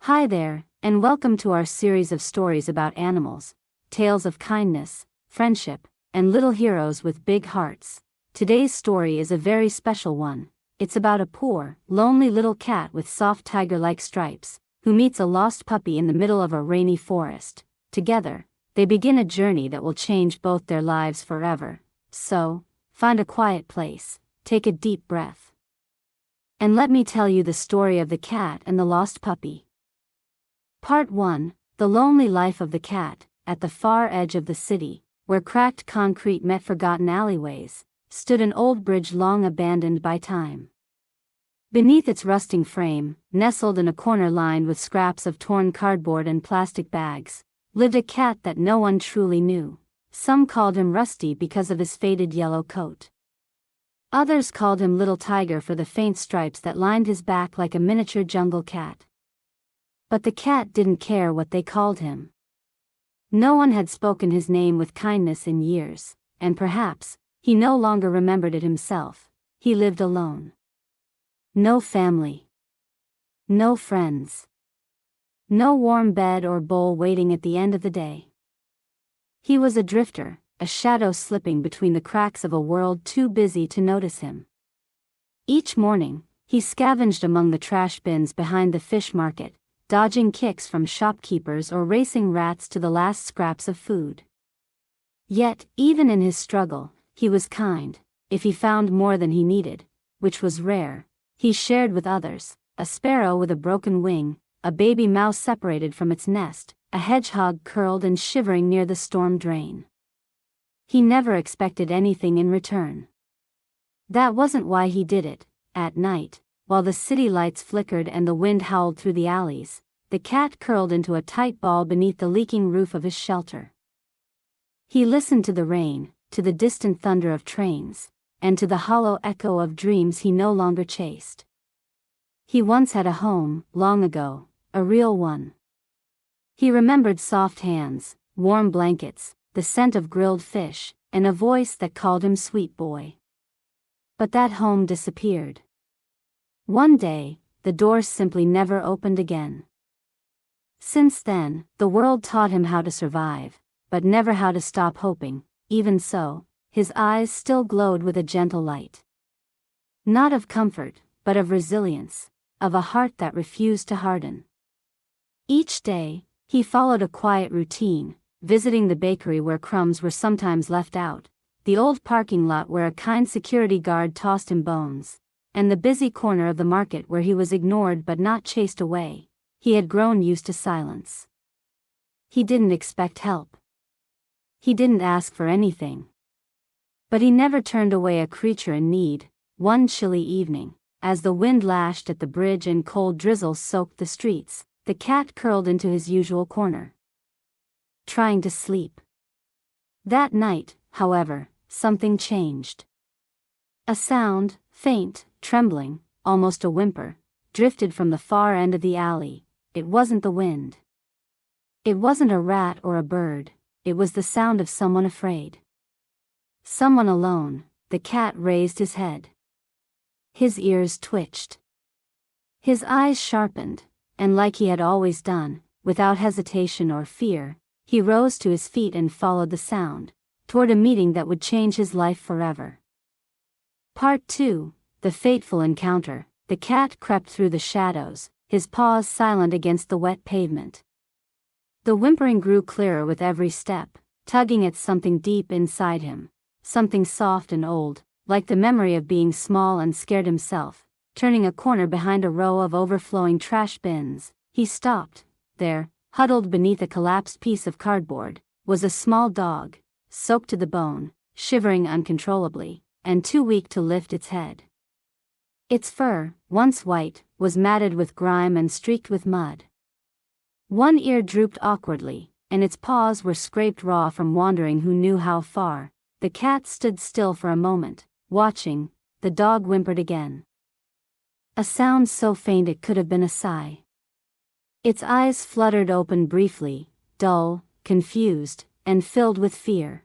Hi there, and welcome to our series of stories about animals, tales of kindness, friendship, and little heroes with big hearts. Today's story is a very special one. It's about a poor, lonely little cat with soft tiger-like stripes, who meets a lost puppy in the middle of a rainy forest. Together, they begin a journey that will change both their lives forever. So, find a quiet place, take a deep breath, and let me tell you the story of the cat and the lost puppy. Part 1, The Lonely Life of the Cat. At the far edge of the city, where cracked concrete met forgotten alleyways, stood an old bridge long abandoned by time. Beneath its rusting frame, nestled in a corner lined with scraps of torn cardboard and plastic bags, lived a cat that no one truly knew. Some called him Rusty because of his faded yellow coat. Others called him Little Tiger for the faint stripes that lined his back like a miniature jungle cat. But the cat didn't care what they called him. No one had spoken his name with kindness in years, and perhaps, he no longer remembered it himself. He lived alone. No family. No friends. No warm bed or bowl waiting at the end of the day. He was a drifter, a shadow slipping between the cracks of a world too busy to notice him. Each morning, he scavenged among the trash bins behind the fish market, dodging kicks from shopkeepers or racing rats to the last scraps of food. Yet, even in his struggle, he was kind. If he found more than he needed, which was rare, he shared with others: a sparrow with a broken wing, a baby mouse separated from its nest, a hedgehog curled and shivering near the storm drain. He never expected anything in return. That wasn't why he did it. At night, while the city lights flickered and the wind howled through the alleys, the cat curled into a tight ball beneath the leaking roof of his shelter. He listened to the rain, to the distant thunder of trains, and to the hollow echo of dreams he no longer chased. He once had a home, long ago, a real one. He remembered soft hands, warm blankets, the scent of grilled fish, and a voice that called him sweet boy. But that home disappeared. One day, the doors simply never opened again. Since then, the world taught him how to survive, but never how to stop hoping. Even so, his eyes still glowed with a gentle light. Not of comfort, but of resilience, of a heart that refused to harden. Each day, he followed a quiet routine, visiting the bakery where crumbs were sometimes left out, the old parking lot where a kind security guard tossed him bones, and the busy corner of the market where he was ignored but not chased away. He had grown used to silence. He didn't expect help. He didn't ask for anything. But he never turned away a creature in need. One chilly evening, as the wind lashed at the bridge and cold drizzles soaked the streets, the cat curled into his usual corner, trying to sleep. That night, however, something changed. A sound, faint, trembling, almost a whimper, drifted from the far end of the alley. It wasn't the wind. It wasn't a rat or a bird. It was the sound of someone afraid. Someone alone. The cat raised his head. His ears twitched. His eyes sharpened, and like he had always done, without hesitation or fear, he rose to his feet and followed the sound, toward a meeting that would change his life forever. Part 2, The Fateful Encounter. The cat crept through the shadows, his paws silent against the wet pavement. The whimpering grew clearer with every step, tugging at something deep inside him, something soft and old, like the memory of being small and scared himself. Turning a corner behind a row of overflowing trash bins, he stopped. There, huddled beneath a collapsed piece of cardboard, was a small dog, soaked to the bone, shivering uncontrollably, and too weak to lift its head. Its fur, once white, was matted with grime and streaked with mud. One ear drooped awkwardly, and its paws were scraped raw from wandering who knew how far. The cat stood still for a moment, watching. The dog whimpered again. A sound so faint it could have been a sigh. Its eyes fluttered open briefly, dull, confused, and filled with fear.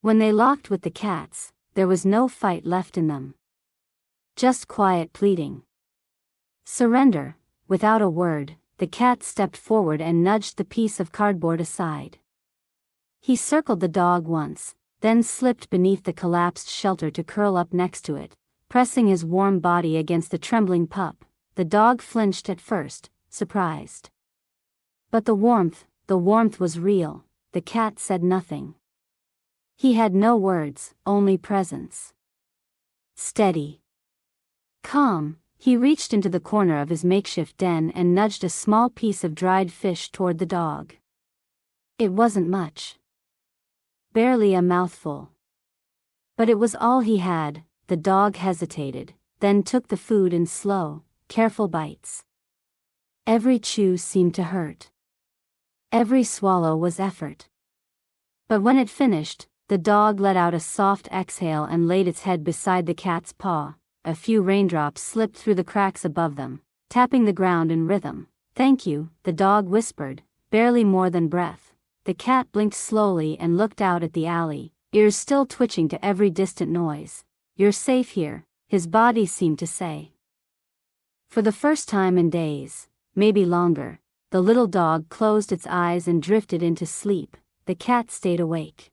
When they locked with the cat's, there was no fight left in them. Just quiet pleading. Surrender. Without a word, the cat stepped forward and nudged the piece of cardboard aside. He circled the dog once, then slipped beneath the collapsed shelter to curl up next to it, pressing his warm body against the trembling pup. The dog flinched at first, surprised. But the warmth was real. The cat said nothing. He had no words, only presence. Steady. Calm, he reached into the corner of his makeshift den and nudged a small piece of dried fish toward the dog. It wasn't much. Barely a mouthful. But it was all he had. The dog hesitated, then took the food in slow, careful bites. Every chew seemed to hurt. Every swallow was effort. But when it finished, the dog let out a soft exhale and laid its head beside the cat's paw. A few raindrops slipped through the cracks above them, tapping the ground in rhythm. "Thank you," the dog whispered, barely more than breath. The cat blinked slowly and looked out at the alley, ears still twitching to every distant noise. "You're safe here," his body seemed to say. For the first time in days, maybe longer, the little dog closed its eyes and drifted into sleep. The cat stayed awake.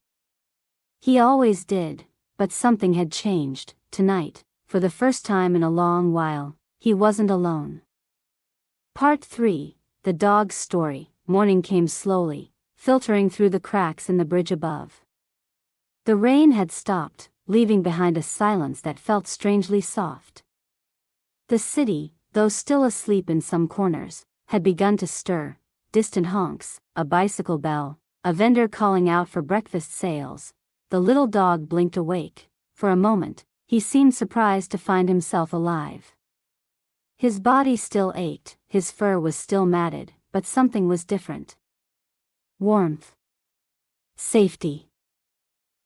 He always did, but something had changed. Tonight, for the first time in a long while, he wasn't alone. Part 3, The Dog's Story. Morning came slowly, filtering through the cracks in the bridge above. The rain had stopped, leaving behind a silence that felt strangely soft. The city, though still asleep in some corners, had begun to stir. Distant honks, a bicycle bell, a vendor calling out for breakfast sales. The little dog blinked awake. For a moment, he seemed surprised to find himself alive. His body still ached, his fur was still matted, but something was different. Warmth. Safety.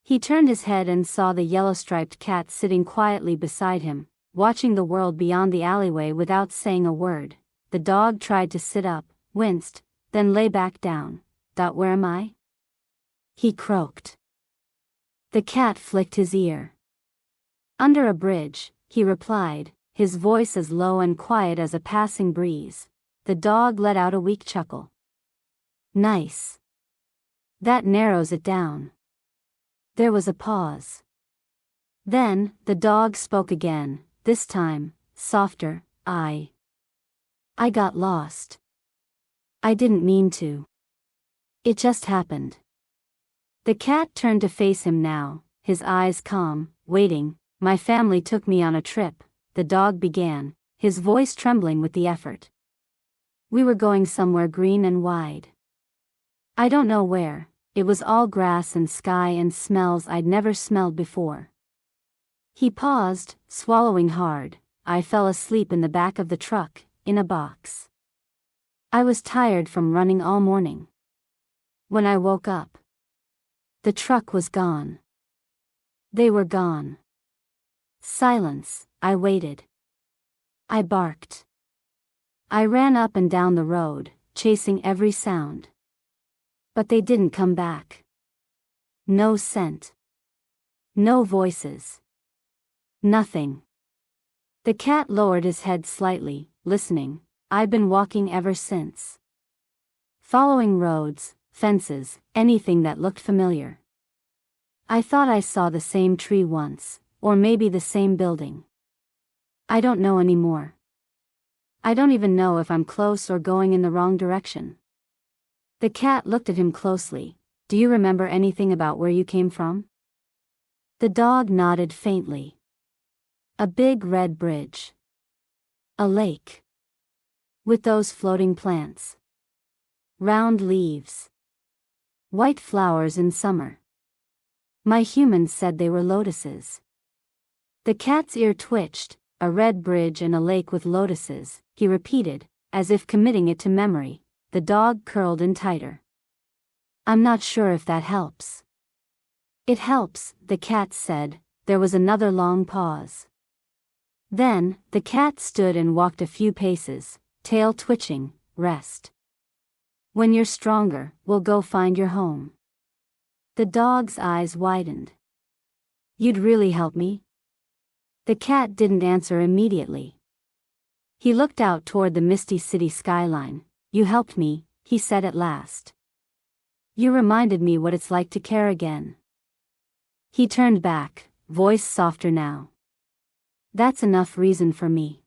He turned his head and saw the yellow-striped cat sitting quietly beside him, watching the world beyond the alleyway without saying a word. The dog tried to sit up, winced, then lay back down. "Where am I?" he croaked. The cat flicked his ear. "Under a bridge," he replied, his voice as low and quiet as a passing breeze. The dog let out a weak chuckle. "Nice. That narrows it down." There was a pause. Then, the dog spoke again, this time, softer. I got lost. I didn't mean to. It just happened." The cat turned to face him now, his eyes calm, waiting. "My family took me on a trip," the dog began, his voice trembling with the effort. "We were going somewhere green and wide. I don't know where. It was all grass and sky and smells I'd never smelled before." He paused, swallowing hard. "I fell asleep in the back of the truck, in a box. I was tired from running all morning. When I woke up, the truck was gone. They were gone." Silence. "I waited. I barked. I ran up and down the road, chasing every sound. But they didn't come back. No scent. No voices. Nothing." The cat lowered his head slightly, listening. "I've been walking ever since. Following roads, fences, anything that looked familiar. I thought I saw the same tree once, or maybe the same building. I don't know anymore. I don't even know if I'm close or going in the wrong direction." The cat looked at him closely. "Do you remember anything about where you came from?" The dog nodded faintly. "A big red bridge. A lake. With those floating plants. Round leaves. White flowers in summer. My humans said they were lotuses." The cat's ear twitched. "A red bridge and a lake with lotuses," he repeated, as if committing it to memory. The dog curled in tighter. "I'm not sure if that helps." "It helps," the cat said. There was another long pause. Then, the cat stood and walked a few paces, tail twitching. "Rest. When you're stronger, we'll go find your home." The dog's eyes widened. "You'd really help me?" The cat didn't answer immediately. He looked out toward the misty city skyline. You helped me, he said at last. You reminded me what it's like to care again. He turned back, voice softer now. That's enough reason for me.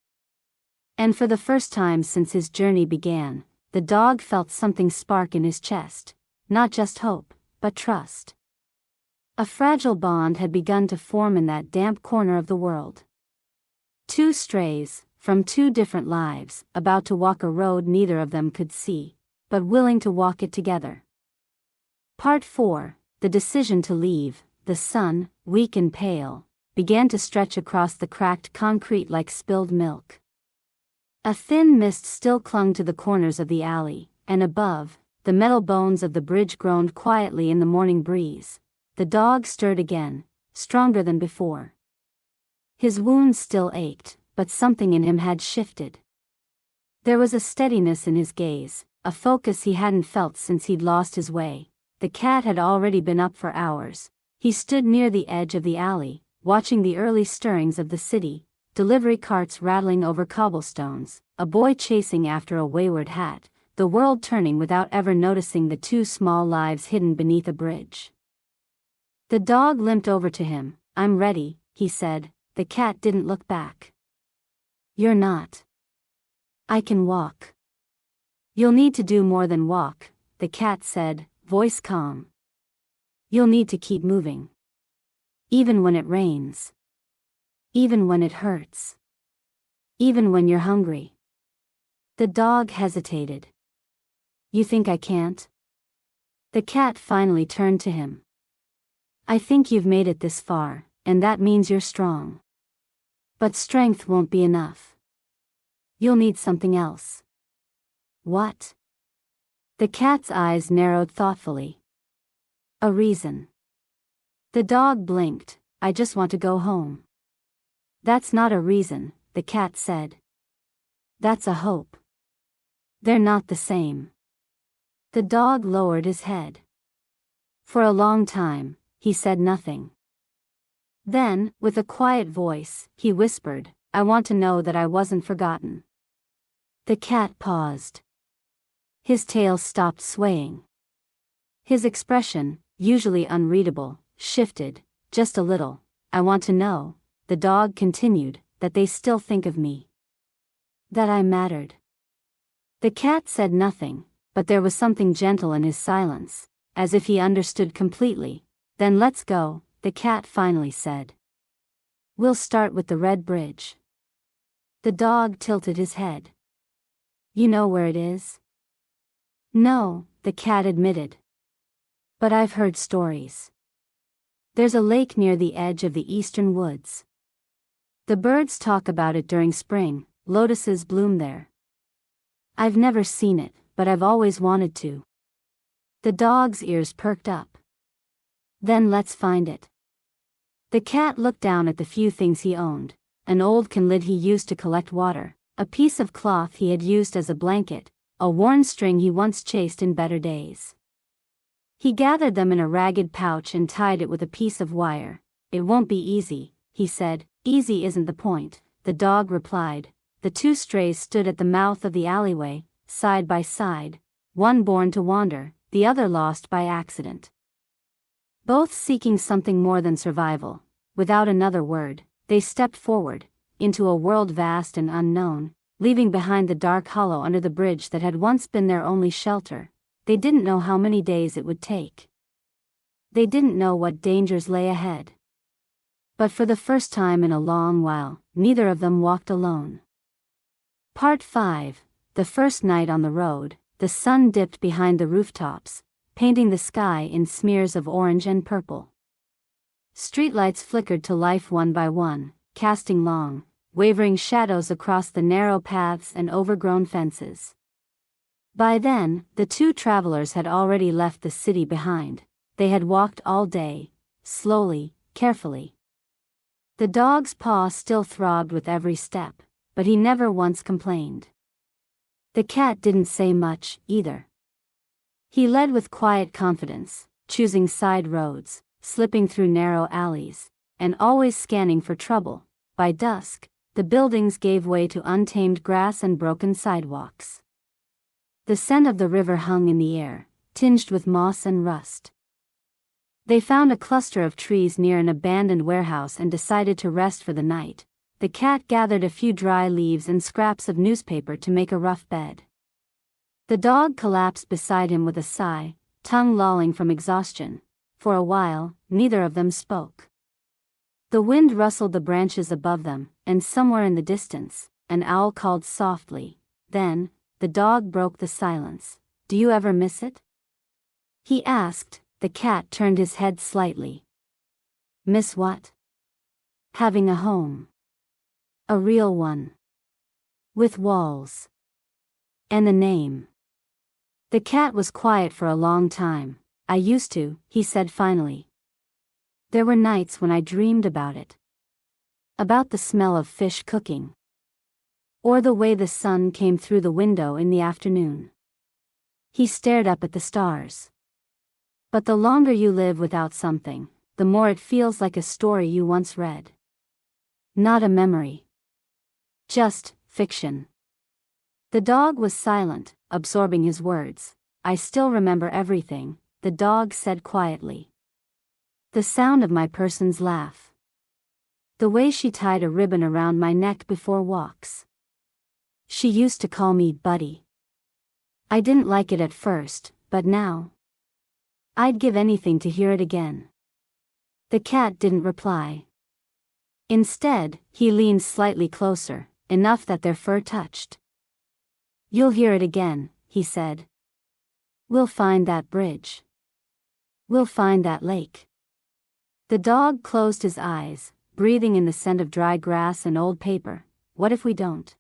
And for the first time since his journey began, the dog felt something spark in his chest, not just hope, but trust. A fragile bond had begun to form in that damp corner of the world. Two strays, from two different lives, about to walk a road neither of them could see, but willing to walk it together. Part 4, the decision to leave. The sun, weak and pale, began to stretch across the cracked concrete like spilled milk. A thin mist still clung to the corners of the alley, and above, the metal bones of the bridge groaned quietly in the morning breeze. The dog stirred again, stronger than before. His wounds still ached, but something in him had shifted. There was a steadiness in his gaze, a focus he hadn't felt since he'd lost his way. The cat had already been up for hours. He stood near the edge of the alley, watching the early stirrings of the city, delivery carts rattling over cobblestones, a boy chasing after a wayward hat, the world turning without ever noticing the two small lives hidden beneath a bridge. The dog limped over to him. I'm ready, he said. The cat didn't look back. You're not. I can walk. You'll need to do more than walk, the cat said, voice calm. You'll need to keep moving. Even when it rains. Even when it hurts. Even when you're hungry. The dog hesitated. You think I can't? The cat finally turned to him. I think you've made it this far, and that means you're strong. But strength won't be enough. You'll need something else. What? The cat's eyes narrowed thoughtfully. A reason. The dog blinked. I just want to go home. That's not a reason, the cat said. That's a hope. They're not the same. The dog lowered his head. For a long time, he said nothing. Then, with a quiet voice, he whispered, I want to know that I wasn't forgotten. The cat paused. His tail stopped swaying. His expression, usually unreadable, shifted, just a little. I want to know, the dog continued, that they still think of me. That I mattered. The cat said nothing, but there was something gentle in his silence, as if he understood completely. Then let's go, the cat finally said. We'll start with the red bridge. The dog tilted his head. You know where it is? No, the cat admitted. But I've heard stories. There's a lake near the edge of the eastern woods. The birds talk about it during spring. Lotuses bloom there. I've never seen it, but I've always wanted to. The dog's ears perked up. Then let's find it. The cat looked down at the few things he owned, an old can lid he used to collect water, a piece of cloth he had used as a blanket, a worn string he once chased in better days. He gathered them in a ragged pouch and tied it with a piece of wire. It won't be easy, he said. Easy isn't the point, the dog replied. The two strays stood at the mouth of the alleyway, side by side, one born to wander, the other lost by accident. Both seeking something more than survival. Without another word, they stepped forward, into a world vast and unknown, leaving behind the dark hollow under the bridge that had once been their only shelter. They didn't know how many days it would take. They didn't know what dangers lay ahead. But for the first time in a long while, neither of them walked alone. Part 5, the first night on the road. The sun dipped behind the rooftops, painting the sky in smears of orange and purple. Streetlights flickered to life one by one, casting long, wavering shadows across the narrow paths and overgrown fences. By then, the two travelers had already left the city behind. They had walked all day, slowly, carefully. The dog's paw still throbbed with every step, but he never once complained. The cat didn't say much, either. He led with quiet confidence, choosing side roads, slipping through narrow alleys, and always scanning for trouble. By dusk, the buildings gave way to untamed grass and broken sidewalks. The scent of the river hung in the air, tinged with moss and rust. They found a cluster of trees near an abandoned warehouse and decided to rest for the night. The cat gathered a few dry leaves and scraps of newspaper to make a rough bed. The dog collapsed beside him with a sigh, tongue lolling from exhaustion. For a while, neither of them spoke. The wind rustled the branches above them, and somewhere in the distance, an owl called softly. Then, the dog broke the silence. "Do you ever miss it?" he asked. The cat turned his head slightly. "Miss what?" "Having a home. A real one. With walls. And a name." The cat was quiet for a long time. "I used to," he said finally. "There were nights when I dreamed about it. About the smell of fish cooking. Or the way the sun came through the window in the afternoon." He stared up at the stars. "But the longer you live without something, the more it feels like a story you once read. Not a memory. Just fiction." The dog was silent, absorbing his words. "I still remember everything," the dog said quietly. "The sound of my person's laugh. The way she tied a ribbon around my neck before walks. She used to call me Buddy. I didn't like it at first, but now I'd give anything to hear it again." The cat didn't reply. Instead, he leaned slightly closer, enough that their fur touched. "You'll hear it again," he said. "We'll find that bridge. We'll find that lake." The dog closed his eyes, breathing in the scent of dry grass and old paper. "What if we don't?"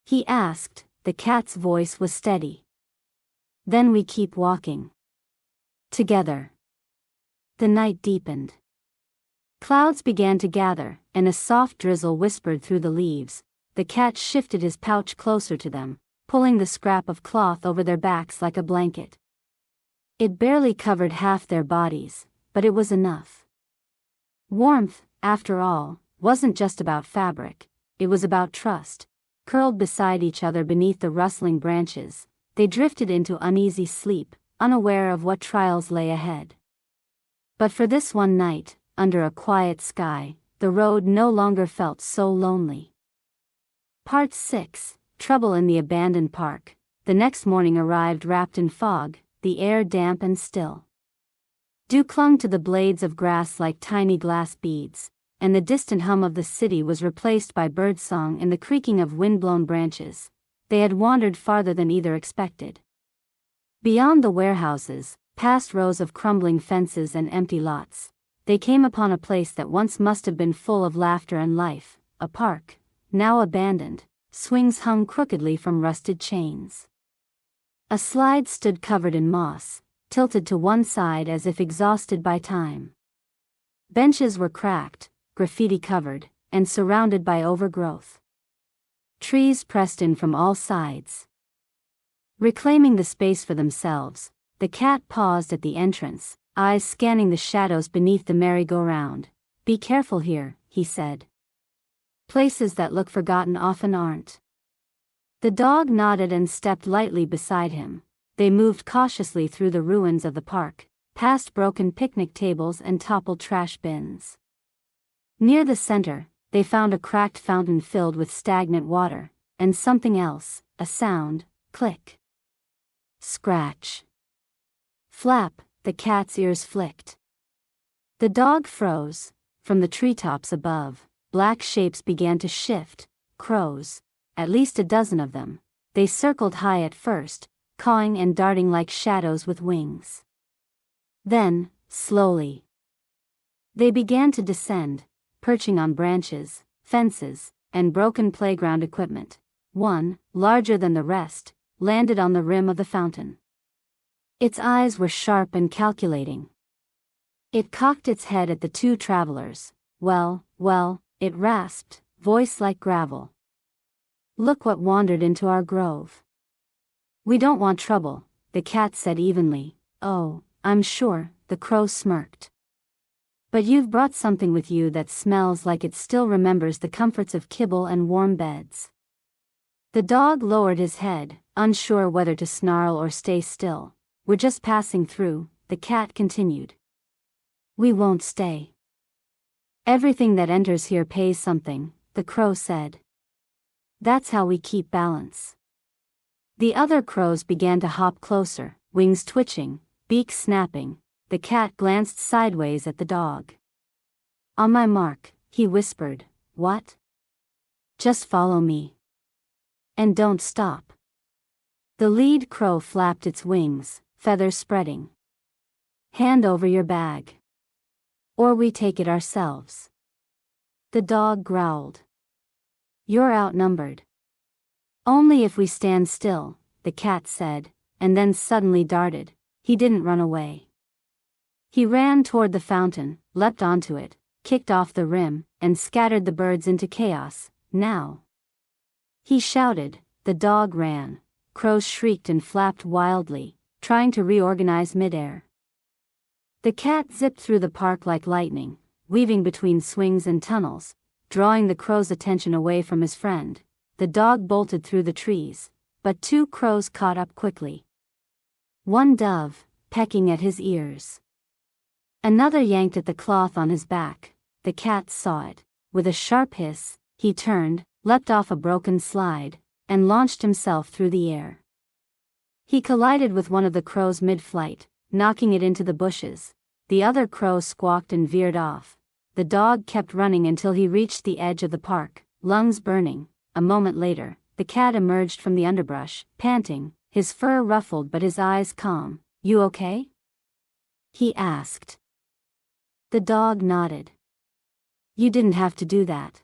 he asked. The cat's voice was steady. "Then we keep walking. Together." The night deepened. Clouds began to gather, and a soft drizzle whispered through the leaves. The cat shifted his pouch closer to them, pulling the scrap of cloth over their backs like a blanket. It barely covered half their bodies, but it was enough. Warmth, after all, wasn't just about fabric, it was about trust. Curled beside each other beneath the rustling branches, they drifted into uneasy sleep, unaware of what trials lay ahead. But for this one night, under a quiet sky, the road no longer felt so lonely. Part 6, Trouble in the Abandoned Park. The next morning arrived wrapped in fog, the air damp and still. Dew clung to the blades of grass like tiny glass beads, and the distant hum of the city was replaced by birdsong and the creaking of wind-blown branches. They had wandered farther than either expected. Beyond the warehouses, past rows of crumbling fences and empty lots, they came upon a place that once must have been full of laughter and life, a park, now abandoned. Swings hung crookedly from rusted chains. A slide stood covered in moss, tilted to one side as if exhausted by time. Benches were cracked, graffiti-covered, and surrounded by overgrowth. Trees pressed in from all sides. Reclaiming the space for themselves, the cat paused at the entrance, eyes scanning the shadows beneath the merry-go-round. "Be careful here," he said. "Places that look forgotten often aren't." The dog nodded and stepped lightly beside him. They moved cautiously through the ruins of the park, past broken picnic tables and toppled trash bins. Near the center, they found a cracked fountain filled with stagnant water, and something else, a sound: click, scratch, flap. The cat's ears flicked. The dog froze. From the treetops above, black shapes began to shift, crows, at least a dozen of them. They circled high at first, cawing and darting like shadows with wings. Then, slowly, they began to descend, perching on branches, fences, and broken playground equipment. One, larger than the rest, landed on the rim of the fountain. Its eyes were sharp and calculating. It cocked its head at the two travelers. Well, it rasped, voice like gravel. "Look what wandered into our grove." "We don't want trouble," the cat said evenly. "Oh, I'm sure," the crow smirked. "But you've brought something with you that smells like it still remembers the comforts of kibble and warm beds." The dog lowered his head, unsure whether to snarl or stay still. "We're just passing through," the cat continued. "We won't stay." "Everything that enters here pays something," the crow said. "That's how we keep balance." The other crows began to hop closer, wings twitching, beaks snapping. The cat glanced sideways at the dog. "On my mark," he whispered. "What?" "Just follow me. And don't stop." The lead crow flapped its wings, feathers spreading. "Hand over your bag. Or we take it ourselves." The dog growled. "You're outnumbered." "Only if we stand still," the cat said, and then suddenly darted. He didn't run away. He ran toward the fountain, leapt onto it, kicked off the rim, and scattered the birds into chaos. "Now!" he shouted. The dog ran. Crows shrieked and flapped wildly, trying to reorganize midair. The cat zipped through the park like lightning, weaving between swings and tunnels, drawing the crow's attention away from his friend. The dog bolted through the trees, but two crows caught up quickly. One dove, pecking at his ears. Another yanked at the cloth on his back. The cat saw it. With a sharp hiss, he turned, leapt off a broken slide, and launched himself through the air. He collided with one of the crows mid-flight, knocking it into the bushes. The other crow squawked and veered off. The dog kept running until he reached the edge of the park, lungs burning. A moment later, the cat emerged from the underbrush, panting, his fur ruffled but his eyes calm. "You okay?" he asked. The dog nodded. "You didn't have to do that."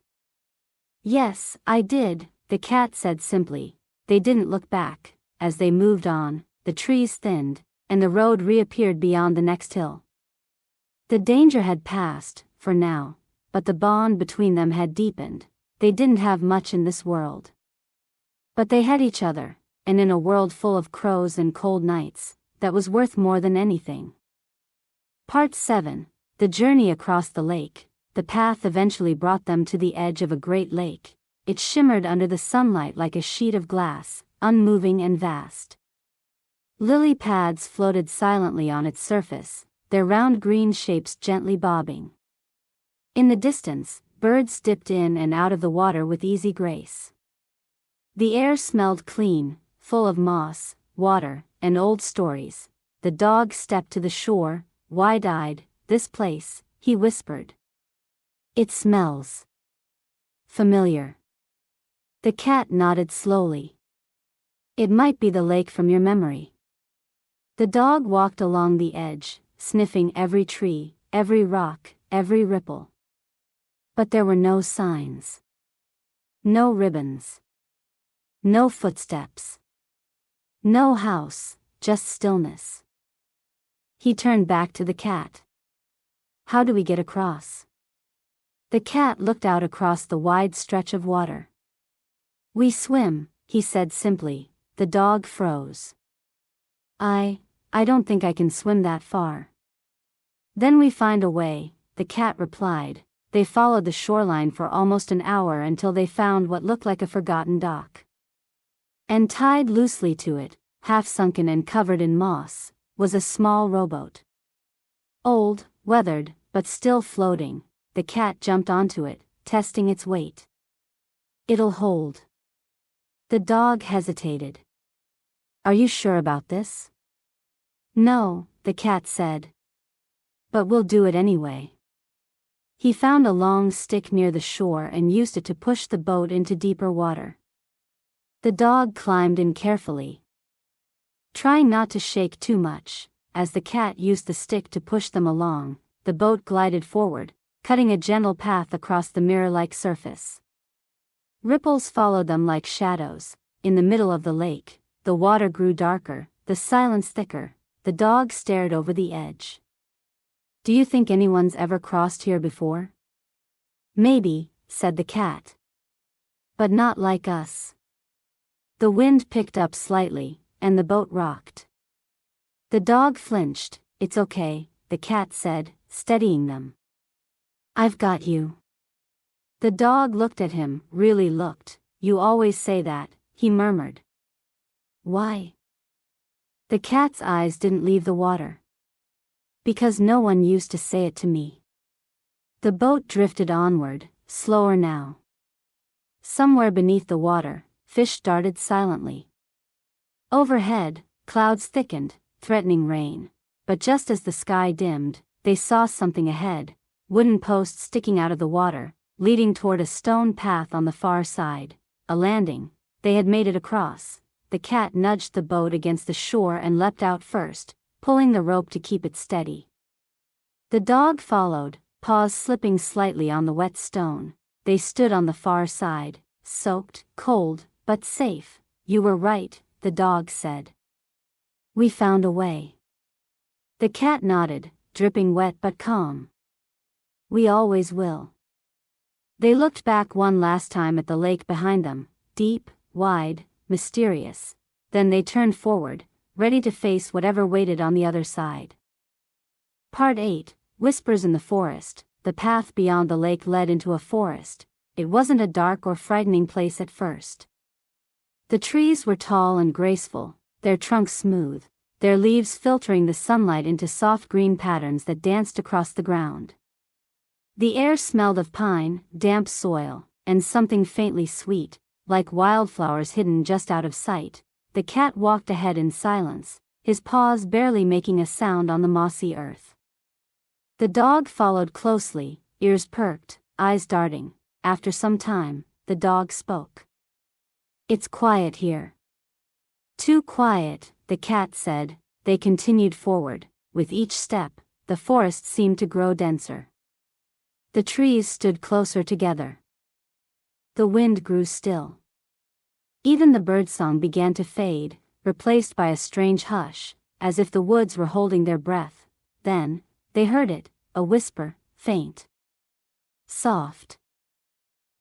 "Yes, I did," the cat said simply. They didn't look back. As they moved on, the trees thinned, and the road reappeared beyond the next hill. The danger had passed, for now, but the bond between them had deepened. They didn't have much in this world. But they had each other, and in a world full of crows and cold nights, that was worth more than anything. Part 7. The journey across the lake. The path eventually brought them to the edge of a great lake. It shimmered under the sunlight like a sheet of glass, unmoving and vast. Lily pads floated silently on its surface, their round green shapes gently bobbing. In the distance, birds dipped in and out of the water with easy grace. The air smelled clean, full of moss, water, and old stories. The dog stepped to the shore, wide-eyed. "This place," he whispered. "It smells familiar." The cat nodded slowly. "It might be the lake from your memory." The dog walked along the edge, sniffing every tree, every rock, every ripple. But there were no signs. No ribbons. No footsteps. No house, just stillness. He turned back to the cat. "How do we get across?" The cat looked out across the wide stretch of water. "We swim," he said simply. The dog froze. I don't think I can swim that far." "Then we find a way," the cat replied. They followed the shoreline for almost an hour until they found what looked like a forgotten dock. And tied loosely to it, half sunken and covered in moss, was a small rowboat. Old, weathered, but still floating. The cat jumped onto it, testing its weight. "It'll hold." The dog hesitated. "Are you sure about this?" "No," the cat said. "But we'll do it anyway." He found a long stick near the shore and used it to push the boat into deeper water. The dog climbed in carefully, trying not to shake too much. As the cat used the stick to push them along, the boat glided forward, cutting a gentle path across the mirror-like surface. Ripples followed them like shadows. In the middle of the lake, the water grew darker, the silence thicker. The dog stared over the edge. "Do you think anyone's ever crossed here before?" "Maybe," said the cat. "But not like us." The wind picked up slightly, and the boat rocked. The dog flinched. "It's okay," the cat said, steadying them. "I've got you." The dog looked at him, really looked. "You always say that," he murmured. Why? The cat's eyes didn't leave the water. Because no one used to say it to me. The boat drifted onward, slower now. Somewhere beneath the water, fish darted silently. Overhead, clouds thickened, threatening rain. But just as the sky dimmed, they saw something ahead, wooden posts sticking out of the water, leading toward a stone path on the far side. A landing. They had made it across. The cat nudged the boat against the shore and leapt out first, pulling the rope to keep it steady. The dog followed, paws slipping slightly on the wet stone. They stood on the far side, soaked, cold, but safe. You were right, the dog said. We found a way. The cat nodded, dripping wet but calm. We always will. They looked back one last time at the lake behind them, deep, wide, mysterious. Then they turned forward, ready to face whatever waited on the other side. Part 8, Whispers in the Forest. The path beyond the lake led into a forest. It wasn't a dark or frightening place at first. The trees were tall and graceful, their trunks smooth, their leaves filtering the sunlight into soft green patterns that danced across the ground. The air smelled of pine, damp soil, and something faintly sweet, like wildflowers hidden just out of sight. The cat walked ahead in silence, his paws barely making a sound on the mossy earth. The dog followed closely, ears perked, eyes darting. After some time, the dog spoke. It's quiet here. Too quiet, the cat said. They continued forward. With each step, the forest seemed to grow denser. The trees stood closer together. The wind grew still. Even the birdsong began to fade, replaced by a strange hush, as if the woods were holding their breath. Then, they heard it, a whisper, faint. Soft.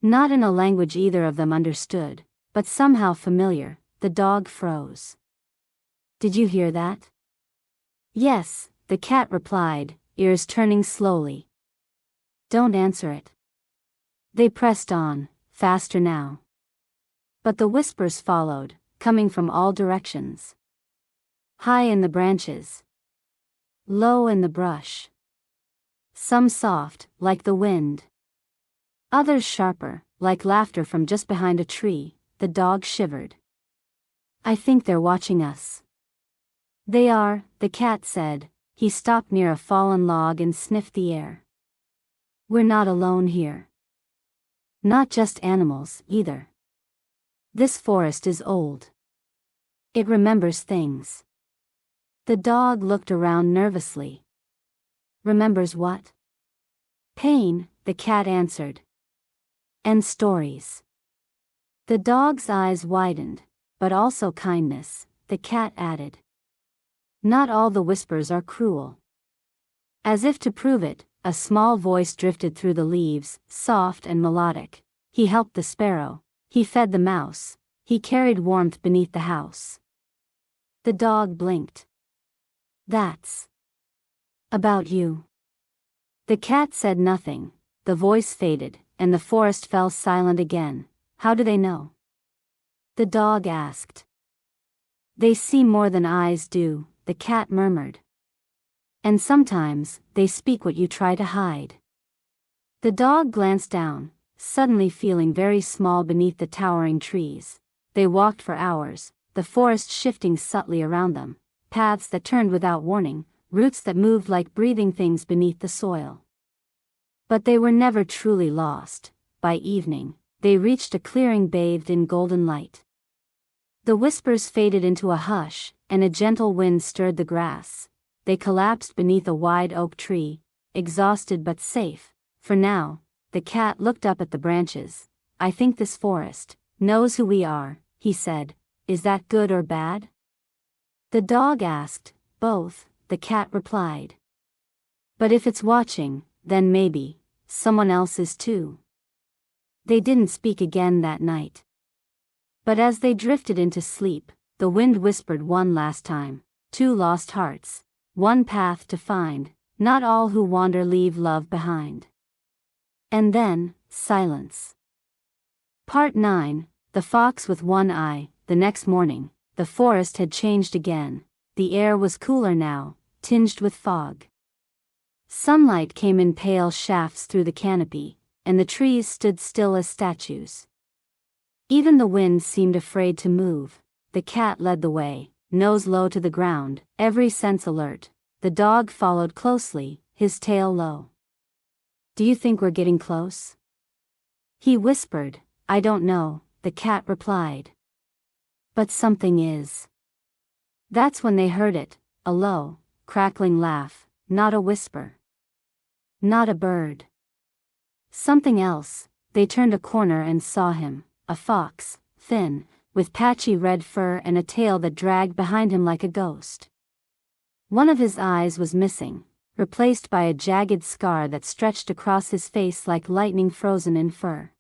Not in a language either of them understood, but somehow familiar. The dog froze. Did you hear that? Yes, the cat replied, ears turning slowly. Don't answer it. They pressed on, faster now. But the whispers followed, coming from all directions. High in the branches. Low in the brush. Some soft, like the wind. Others sharper, like laughter from just behind a tree. The dog shivered. I think they're watching us. They are, the cat said. He stopped near a fallen log and sniffed the air. We're not alone here. Not just animals, either. This forest is old. It remembers things. The dog looked around nervously. Remembers what? Pain, the cat answered. And stories. The dog's eyes widened, but also kindness, the cat added. Not all the whispers are cruel. As if to prove it, a small voice drifted through the leaves, soft and melodic. He helped the sparrow. He fed the mouse. He carried warmth beneath the house. The dog blinked. That's about you. The cat said nothing. The voice faded, and the forest fell silent again. How do they know? The dog asked. They see more than eyes do, the cat murmured. And sometimes, they speak what you try to hide. The dog glanced down, suddenly feeling very small beneath the towering trees. They walked for hours, the forest shifting subtly around them, paths that turned without warning, roots that moved like breathing things beneath the soil. But they were never truly lost. By evening, they reached a clearing bathed in golden light. The whispers faded into a hush, and a gentle wind stirred the grass. They collapsed beneath a wide oak tree, exhausted but safe. For now, the cat looked up at the branches. I think this forest knows who we are, he said. Is that good or bad? The dog asked. Both, the cat replied. But if it's watching, then maybe someone else is too. They didn't speak again that night. But as they drifted into sleep, the wind whispered one last time. Two lost hearts. One path to find. Not all who wander leave love behind. And then, silence. Part 9, The Fox with One Eye. The next morning, the forest had changed again. The air was cooler now, tinged with fog. Sunlight came in pale shafts through the canopy, and the trees stood still as statues. Even the wind seemed afraid to move. The cat led the way, nose low to the ground, every sense alert. The dog followed closely, his tail low. "Do you think we're getting close?" he whispered. "I don't know," the cat replied. "But something is." That's when they heard it, a low, crackling laugh, not a whisper. Not a bird. Something else. They turned a corner and saw him, a fox, thin, with patchy red fur and a tail that dragged behind him like a ghost. One of his eyes was missing, replaced by a jagged scar that stretched across his face like lightning frozen in fur.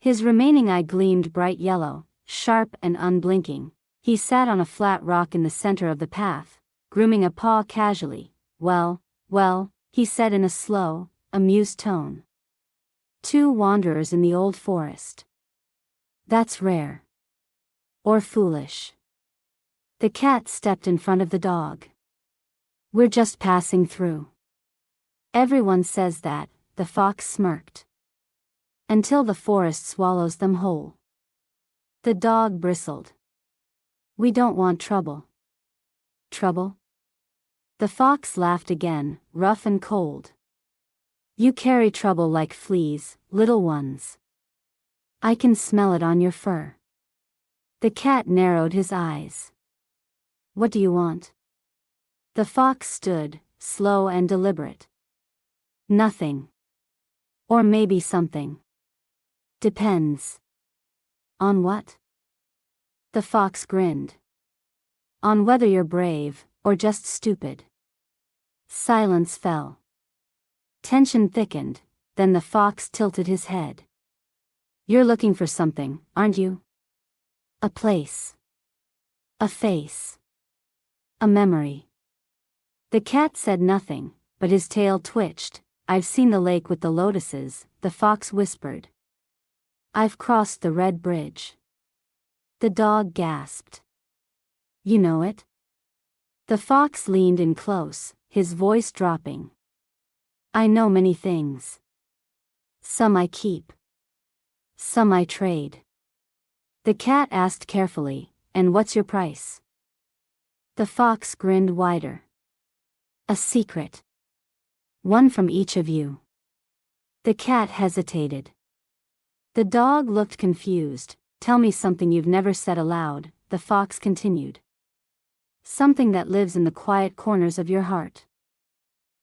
His remaining eye gleamed bright yellow, sharp and unblinking. He sat on a flat rock in the center of the path, grooming a paw casually. Well, he said in a slow, amused tone. "Two wanderers in the old forest. That's rare. Or foolish." The cat stepped in front of the dog. "We're just passing through." "Everyone says that," the fox smirked. "Until the forest swallows them whole." The dog bristled. "We don't want trouble." "Trouble?" The fox laughed again, rough and cold. "You carry trouble like fleas, little ones. I can smell it on your fur." The cat narrowed his eyes. "What do you want?" The fox stood, slow and deliberate. "Nothing. Or maybe something. Depends." "On what?" The fox grinned. "On whether you're brave, or just stupid." Silence fell. Tension thickened, then the fox tilted his head. "You're looking for something, aren't you? A place. A face. A memory." The cat said nothing, but his tail twitched. "I've seen the lake with the lotuses," the fox whispered. "I've crossed the red bridge." The dog gasped. "You know it?" The fox leaned in close, his voice dropping. "I know many things. Some I keep. Some I trade." The cat asked carefully, "And what's your price?" The fox grinned wider. "A secret. One from each of you." The cat hesitated. The dog looked confused. "Tell me something you've never said aloud," the fox continued. "Something that lives in the quiet corners of your heart."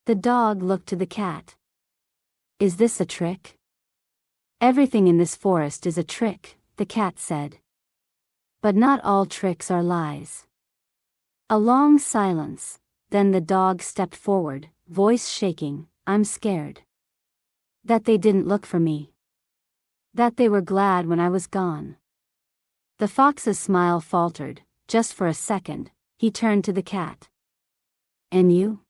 The dog looked to the cat. "Is this a trick?" "Everything in this forest is a trick," the cat said. "But not all tricks are lies." A long silence, then the dog stepped forward, voice shaking. "I'm scared. That they didn't look for me. That they were glad when I was gone." The fox's smile faltered, just for a second. He turned to the cat. "And you?"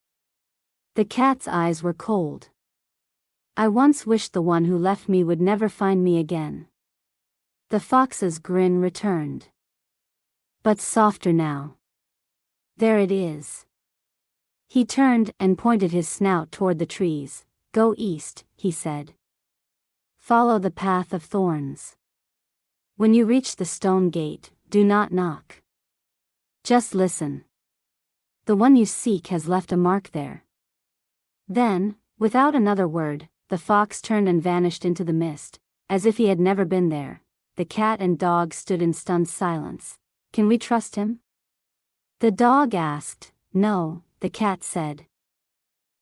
The cat's eyes were cold. "I once wished the one who left me would never find me again." The fox's grin returned. "But softer now. There it is." He turned and pointed his snout toward the trees. "Go east," he said. "Follow the path of thorns. When you reach the stone gate, do not knock. Just listen. The one you seek has left a mark there." Then, without another word, the fox turned and vanished into the mist, as if he had never been there. The cat and dog stood in stunned silence. "Can we trust him?" The dog asked. "No," the cat said.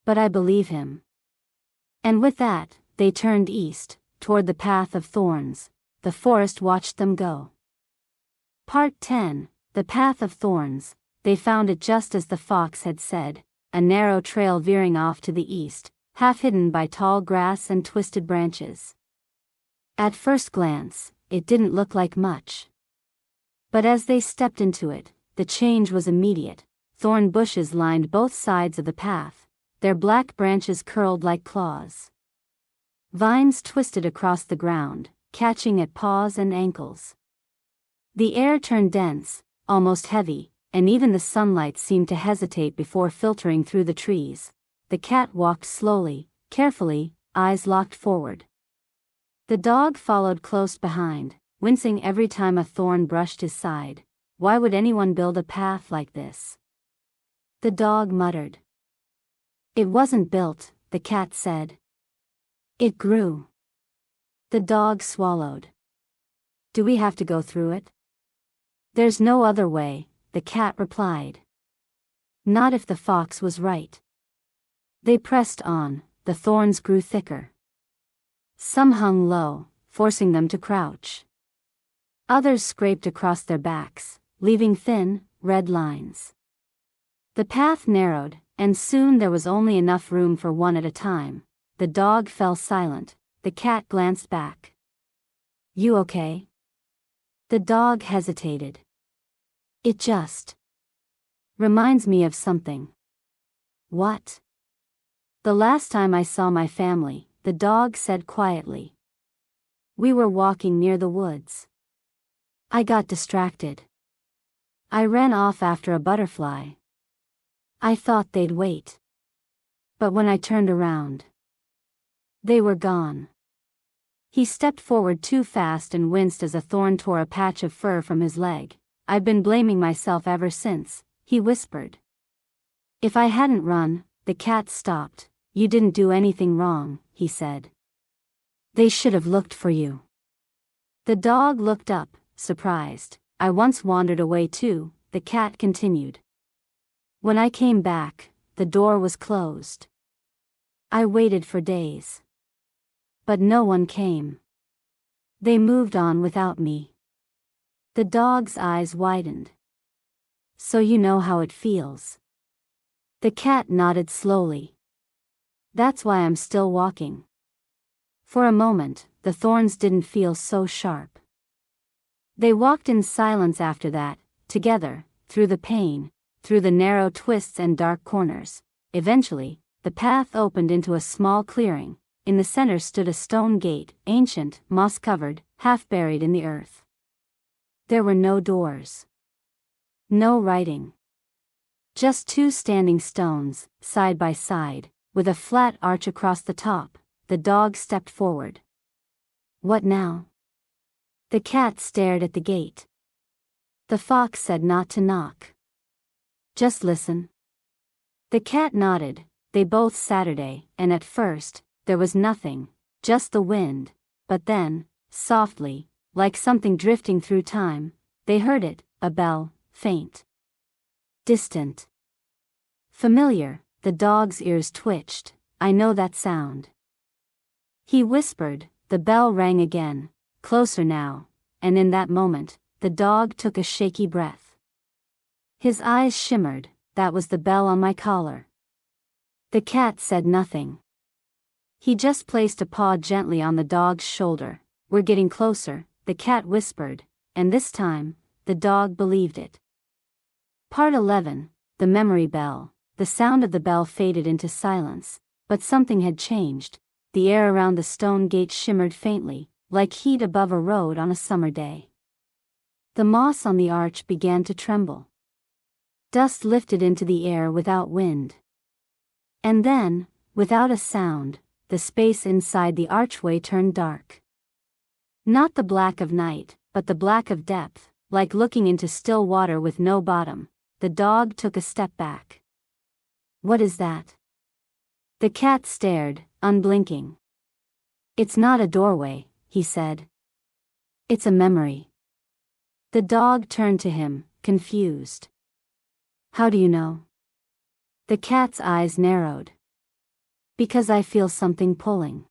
"But I believe him." And with that, they turned east, toward the path of thorns. The forest watched them go. Part 10. The Path of Thorns. They found it just as the fox had said, a narrow trail veering off to the east, half hidden by tall grass and twisted branches. At first glance, it didn't look like much. But as they stepped into it, the change was immediate. Thorn bushes lined both sides of the path, their black branches curled like claws. Vines twisted across the ground, catching at paws and ankles. The air turned dense, almost heavy, and even the sunlight seemed to hesitate before filtering through the trees. The cat walked slowly, carefully, eyes locked forward. The dog followed close behind, wincing every time a thorn brushed his side. Why would anyone build a path like this? The dog muttered. It wasn't built, the cat said. It grew. The dog swallowed. Do we have to go through it? There's no other way, the cat replied. Not if the fox was right. They pressed on, the thorns grew thicker. Some hung low, forcing them to crouch. Others scraped across their backs, leaving thin, red lines. The path narrowed, and soon there was only enough room for one at a time. The dog fell silent. The cat glanced back. You okay? The dog hesitated. It just reminds me of something. What? The last time I saw my family, the dog said quietly. We were walking near the woods. I got distracted. I ran off after a butterfly. I thought they'd wait. But when I turned around, they were gone. He stepped forward too fast and winced as a thorn tore a patch of fur from his leg. I've been blaming myself ever since, he whispered. If I hadn't run, the cat stopped. You didn't do anything wrong, he said. They should have looked for you. The dog looked up, surprised. I once wandered away too, the cat continued. When I came back, the door was closed. I waited for days. But no one came. They moved on without me. The dog's eyes widened. So you know how it feels. The cat nodded slowly. That's why I'm still walking. For a moment, the thorns didn't feel so sharp. They walked in silence after that, together, through the pain, through the narrow twists and dark corners. Eventually, the path opened into a small clearing. In the center stood a stone gate, ancient, moss-covered, half buried in the earth. There were no doors. No writing. Just two standing stones, side by side, with a flat arch across the top. The dog stepped forward. What now? The cat stared at the gate. The fox said not to knock. Just listen. The cat nodded. They both Saturday, and at first, there was nothing, just the wind, but then, softly, like something drifting through time, they heard it, a bell, faint. Distant. Familiar, the dog's ears twitched. I know that sound. He whispered, the bell rang again, closer now, and in that moment, the dog took a shaky breath. His eyes shimmered. That was the bell on my collar. The cat said nothing. He just placed a paw gently on the dog's shoulder. We're getting closer, the cat whispered, and this time, the dog believed it. Part 11, the memory bell. The sound of the bell faded into silence, but something had changed. The air around the stone gate shimmered faintly, like heat above a road on a summer day. The moss on the arch began to tremble. Dust lifted into the air without wind. And then, without a sound, the space inside the archway turned dark. Not the black of night, but the black of depth, like looking into still water with no bottom. The dog took a step back. What is that? The cat stared, unblinking. It's not a doorway, he said. It's a memory. The dog turned to him, confused. How do you know? The cat's eyes narrowed. Because I feel something pulling.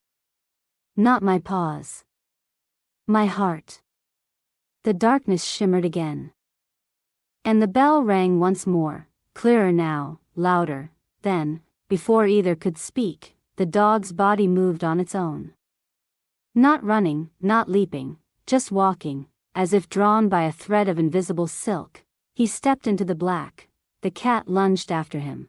Not my paws. My heart. The darkness shimmered again. And the bell rang once more, clearer now, louder. Then, before either could speak, the dog's body moved on its own. Not running, not leaping, just walking, as if drawn by a thread of invisible silk. He stepped into the black. The cat lunged after him.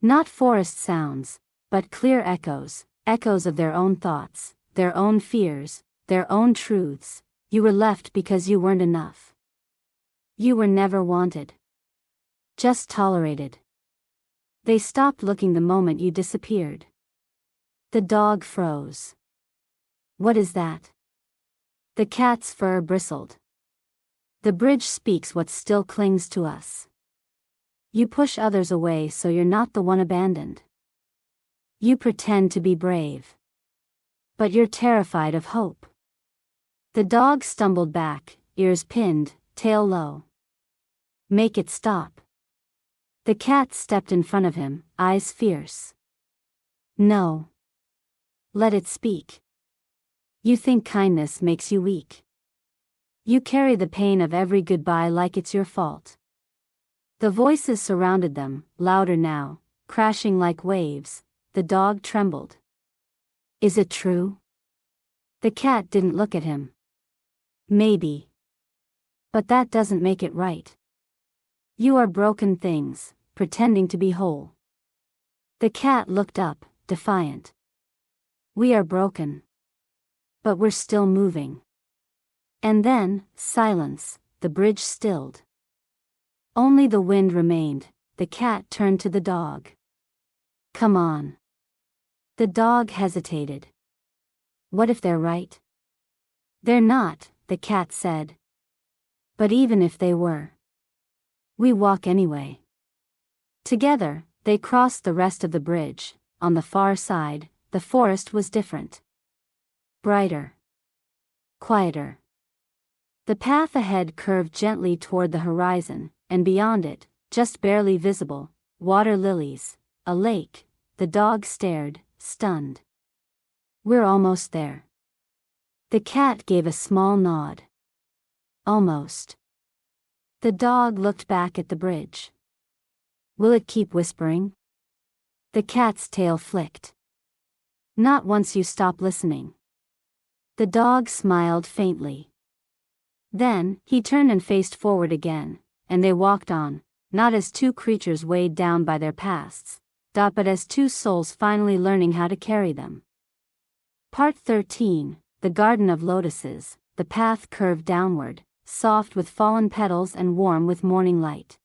Not forest sounds, but clear echoes, echoes of their own thoughts, their own fears, their own truths. You were left because you weren't enough. You were never wanted. Just tolerated. They stopped looking the moment you disappeared. The dog froze. What is that? The cat's fur bristled. The bridge speaks what still clings to us. You push others away so you're not the one abandoned. You pretend to be brave. But you're terrified of hope. The dog stumbled back, ears pinned, tail low. Make it stop. The cat stepped in front of him, eyes fierce. No. Let it speak. You think kindness makes you weak. You carry the pain of every goodbye like it's your fault. The voices surrounded them, louder now, crashing like waves. The dog trembled. Is it true? The cat didn't look at him. Maybe. But that doesn't make it right. You are broken things, pretending to be whole. The cat looked up, defiant. We are broken. But we're still moving. And then, silence, the bridge stilled. Only the wind remained. The cat turned to the dog. Come on. The dog hesitated. What if they're right? They're not, the cat said. But even if they were, we walk anyway. Together, they crossed the rest of the bridge. On the far side, the forest was different. Brighter. Quieter. The path ahead curved gently toward the horizon, and beyond it, just barely visible, water lilies, a lake. The dog stared, stunned. We're almost there. The cat gave a small nod. Almost. The dog looked back at the bridge. Will it keep whispering? The cat's tail flicked. Not once you stop listening. The dog smiled faintly. Then, he turned and faced forward again, and they walked on, not as two creatures weighed down by their pasts, but as two souls finally learning how to carry them. Part 13, The Garden of Lotuses. The path curved downward, soft with fallen petals and warm with morning light.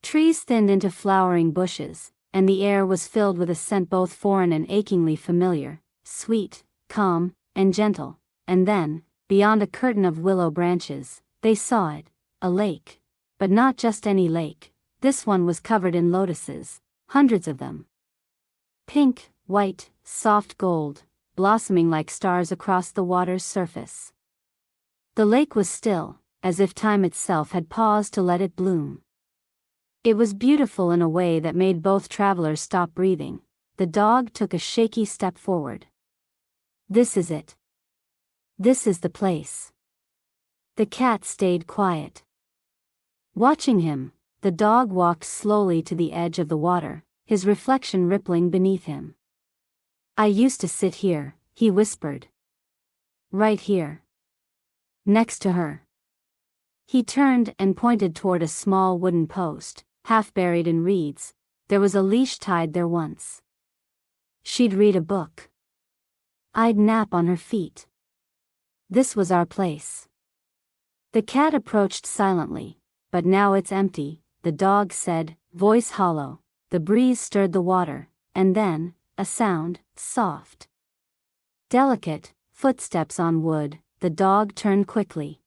Trees thinned into flowering bushes, and the air was filled with a scent both foreign and achingly familiar, sweet, calm, and gentle. And then, beyond a curtain of willow branches, they saw it, a lake. But not just any lake. This one was covered in lotuses, hundreds of them. Pink, white, soft gold, blossoming like stars across the water's surface. The lake was still, as if time itself had paused to let it bloom. It was beautiful in a way that made both travelers stop breathing. The dog took a shaky step forward. This is it. This is the place. The cat stayed quiet. Watching him, the dog walked slowly to the edge of the water, his reflection rippling beneath him. I used to sit here, he whispered. Right here. Next to her. He turned and pointed toward a small wooden post, half buried in reeds. There was a leash tied there once. She'd read a book. I'd nap on her feet. This was our place. The cat approached silently. But now it's empty, the dog said, voice hollow. The breeze stirred the water, and then, a sound, soft. Delicate, footsteps on wood. The dog turned quickly.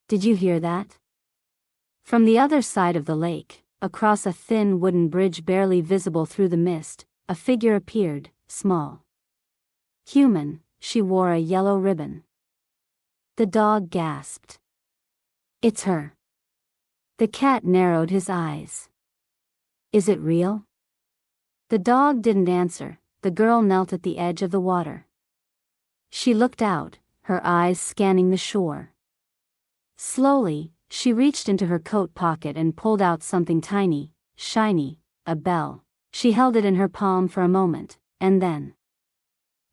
Did you hear that? From the other side of the lake, across a thin wooden bridge barely visible through the mist, a figure appeared, small. Human, she wore a yellow ribbon. The dog gasped. It's her. The cat narrowed his eyes. Is it real? The dog didn't answer. The girl knelt at the edge of the water. She looked out, her eyes scanning the shore. Slowly, she reached into her coat pocket and pulled out something tiny, shiny, a bell. She held it in her palm for a moment, and then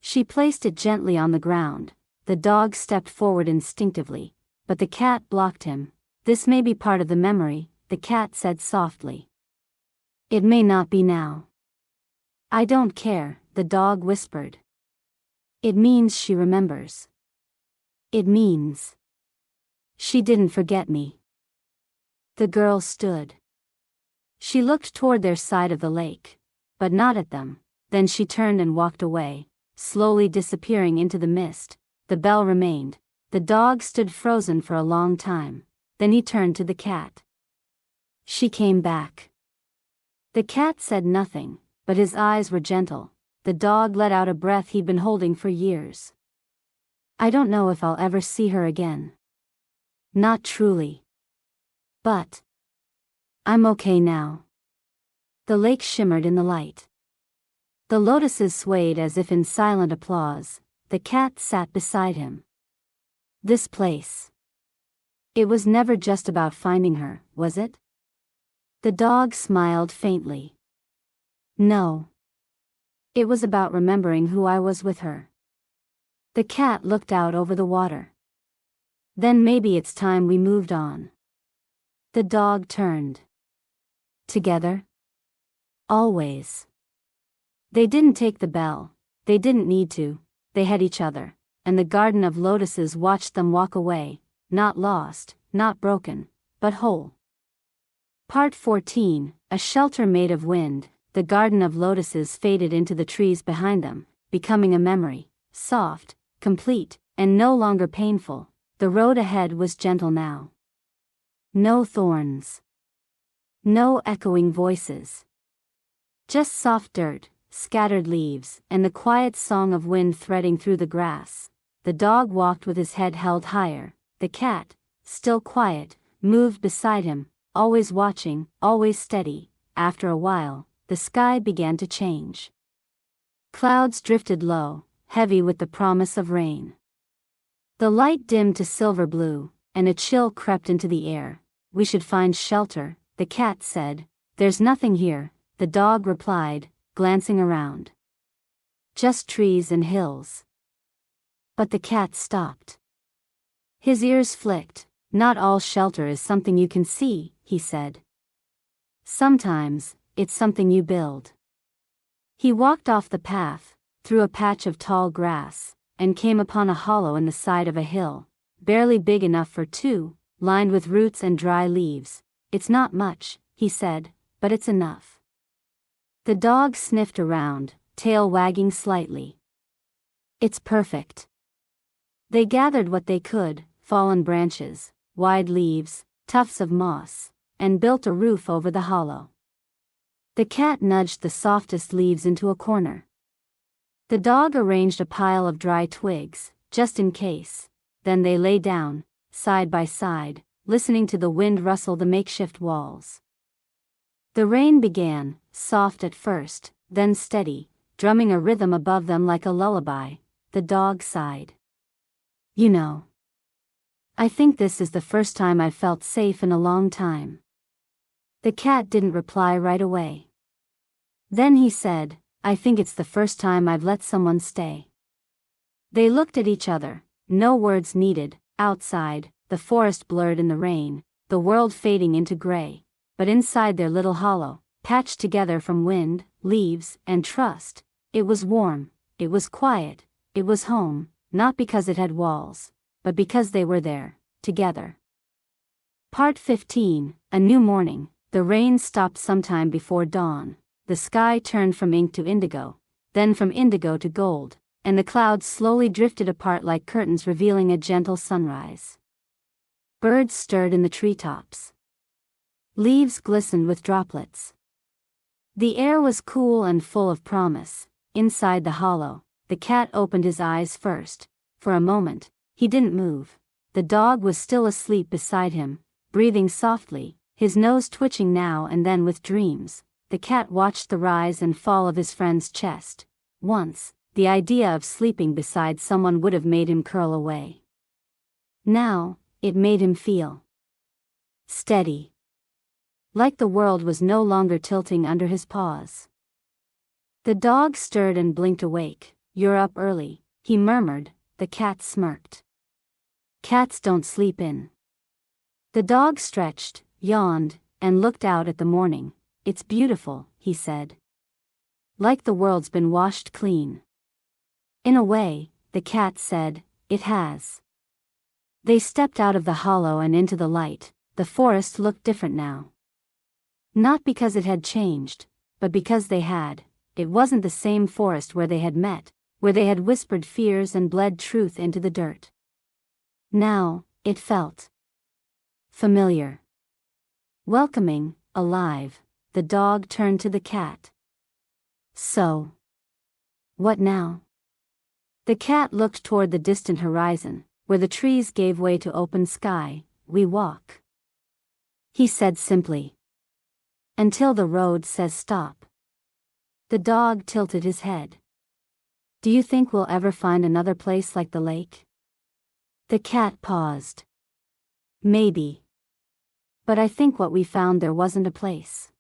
she placed it gently on the ground. The dog stepped forward instinctively, but the cat blocked him. This may be part of the memory, the cat said softly. It may not be now. I don't care, the dog whispered. It means she remembers. It means she didn't forget me. The girl stood. She looked toward their side of the lake, but not at them. Then she turned and walked away, slowly disappearing into the mist. The bell remained. The dog stood frozen for a long time. Then he turned to the cat. She came back. The cat said nothing, but his eyes were gentle. The dog let out a breath he'd been holding for years. I don't know if I'll ever see her again. Not truly. But I'm okay now. The lake shimmered in the light. The lotuses swayed as if in silent applause. The cat sat beside him. This place. It was never just about finding her, was it? The dog smiled faintly. No. It was about remembering who I was with her. The cat looked out over the water. Then maybe it's time we moved on. The dog turned. Together? Always. They didn't take the bell. They didn't need to. They had each other, and the garden of lotuses watched them walk away, not lost, not broken, but whole. Part 14, a shelter made of wind. The garden of lotuses faded into the trees behind them, becoming a memory, soft, complete, and no longer painful. The road ahead was gentle now. No thorns. No echoing voices. Just soft dirt, scattered leaves, and the quiet song of wind threading through the grass. The dog walked with his head held higher. The cat, still quiet, moved beside him, always watching, always steady. After a while, the sky began to change. Clouds drifted low, heavy with the promise of rain. The light dimmed to silver blue, and a chill crept into the air. We should find shelter, the cat said. There's nothing here, the dog replied, glancing around. Just trees and hills. But the cat stopped. His ears flicked. Not all shelter is something you can see, he said. Sometimes, it's something you build. He walked off the path, through a patch of tall grass, and came upon a hollow in the side of a hill, barely big enough for two, lined with roots and dry leaves. It's not much, he said, but it's enough. The dog sniffed around, tail wagging slightly. It's perfect. They gathered what they could, fallen branches, wide leaves, tufts of moss, and built a roof over the hollow. The cat nudged the softest leaves into a corner. The dog arranged a pile of dry twigs, just in case. Then they lay down, side by side, listening to the wind rustle the makeshift walls. The rain began, soft at first, then steady, drumming a rhythm above them like a lullaby. The dog sighed. You know, I think this is the first time I've felt safe in a long time. The cat didn't reply right away. Then he said, I think it's the first time I've let someone stay. They looked at each other, no words needed. Outside, the forest blurred in the rain, the world fading into gray. But inside their little hollow, patched together from wind, leaves, and trust, it was warm, it was quiet, it was home, not because it had walls, but because they were there, together. Part 15, a new morning. The rain stopped sometime before dawn. The sky turned from ink to indigo, then from indigo to gold, and the clouds slowly drifted apart like curtains revealing a gentle sunrise. Birds stirred in the treetops. Leaves glistened with droplets. The air was cool and full of promise. Inside the hollow, the cat opened his eyes first. For a moment, he didn't move. The dog was still asleep beside him, breathing softly, his nose twitching now and then with dreams. The cat watched the rise and fall of his friend's chest. Once, the idea of sleeping beside someone would have made him curl away. Now, it made him feel steady. Like the world was no longer tilting under his paws. The dog stirred and blinked awake. You're up early, he murmured. The cat smirked. Cats don't sleep in. The dog stretched, yawned, and looked out at the morning. "It's beautiful," he said. "Like the world's been washed clean." "In a way," the cat said, "it has." They stepped out of the hollow and into the light. The forest looked different now. Not because it had changed, but because they had. It wasn't the same forest where they had met, where they had whispered fears and bled truth into the dirt. Now, it felt familiar. Welcoming, alive. The dog turned to the cat. "So, what now?" The cat looked toward the distant horizon, where the trees gave way to open sky. "We walk," he said simply. "Until the road says stop." The dog tilted his head. "Do you think we'll ever find another place like the lake?" The cat paused. "Maybe. But I think what we found there wasn't a place."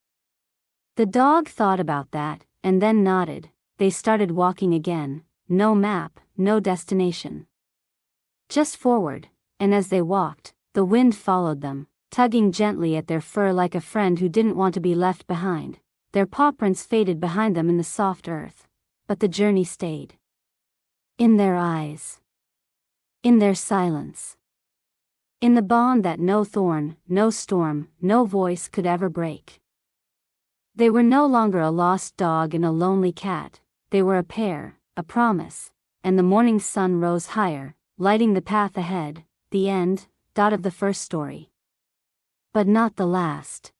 The dog thought about that, and then nodded. They started walking again. No map, no destination. Just forward, and as they walked, the wind followed them, tugging gently at their fur like a friend who didn't want to be left behind. Their paw prints faded behind them in the soft earth, but the journey stayed. In their eyes. In their silence. In the bond that no thorn, no storm, no voice could ever break. They were no longer a lost dog and a lonely cat. They were a pair, a promise, and the morning sun rose higher, lighting the path ahead. The end, of the first story. But not the last.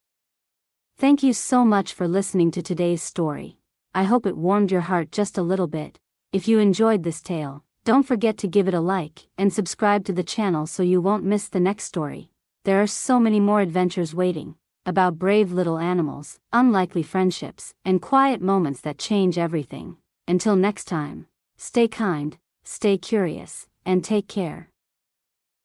Thank you so much for listening to today's story. I hope it warmed your heart just a little bit. If you enjoyed this tale, don't forget to give it a like and subscribe to the channel so you won't miss the next story. There are so many more adventures waiting, about brave little animals, unlikely friendships, and quiet moments that change everything. Until next time, stay kind, stay curious, and take care.